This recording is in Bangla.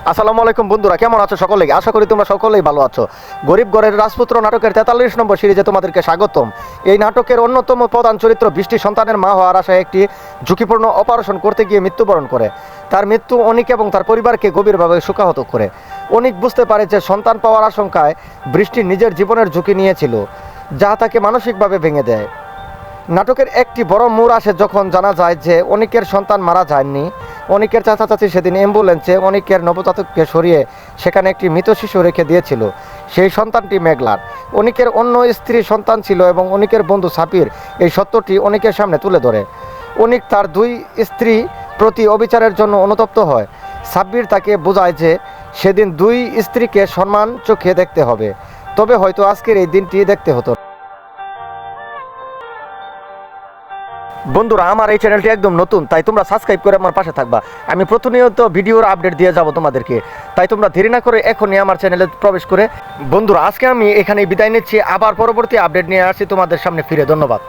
আসসালামু আলাইকুম বন্ধুরা, কেমন আছো সকলে? আশা করি তোমরা সকলেই ভালো আছো। গরিব ঘরের রাজপুত্র নাটকের 43 নম্বর সিরিজে তোমাদেরকে স্বাগতম। এই নাটকের অন্যতম প্রধান চরিত্র বৃষ্টি সন্তানের মা হওয়ার আশায় একটি ঝুঁকিপূর্ণ অপারেশন করতে গিয়ে মৃত্যুবরণ করে। তার মৃত্যু অনিক এবং তার পরিবারকে গভীরভাবে শোকাহত করে। অনিক বুঝতে পারে যে সন্তান পাওয়ার আশঙ্কায় বৃষ্টি নিজের জীবনের ঝুঁকি নিয়েছিল, যা তাকে মানসিকভাবে ভেঙে দেয়। নাটকের একটি বড় মোড় আসে যখন জানা যায় যে অনিকের সন্তান মারা যায়নি। অনিকের চাচা চাচি সেদিন অ্যাম্বুলেন্সে অনিকের নবজাতককে সরিয়ে সেখানে একটি মৃত শিশু রেখে দিয়েছিল। সেই সন্তানটি মেঘলার, অনিকের অন্য স্ত্রী সন্তান ছিল এবং অনিকের বন্ধু সাপির এই সত্যটি অনিকের সামনে তুলে ধরে। অনিক তার দুই স্ত্রী প্রতি অবিচারের জন্য অনুতপ্ত হয়। সাব্বির তাকে বোঝায় যে সেদিন দুই স্ত্রীকে সম্মান চোখে দেখতে হবে, তবে হয়তো আজকের এই দিনটি দেখতে হতো। বন্ধুরা, আমার এই চ্যানেলটি একদম নতুন, তাই তোমরা সাবস্ক্রাইব করে আমার পাশে থাকবা। আমি প্রতিনিয়ত ভিডিওর আপডেট দিয়ে যাব তোমাদেরকে, তাই তোমরা দেরি না করে এখনই আমার চ্যানেলে প্রবেশ করে। বন্ধুরা, আজকে আমি এখানেই বিদায় নিচ্ছি, আবার পরবর্তী আপডেট নিয়ে আসছি তোমাদের সামনে ফিরে। ধন্যবাদ।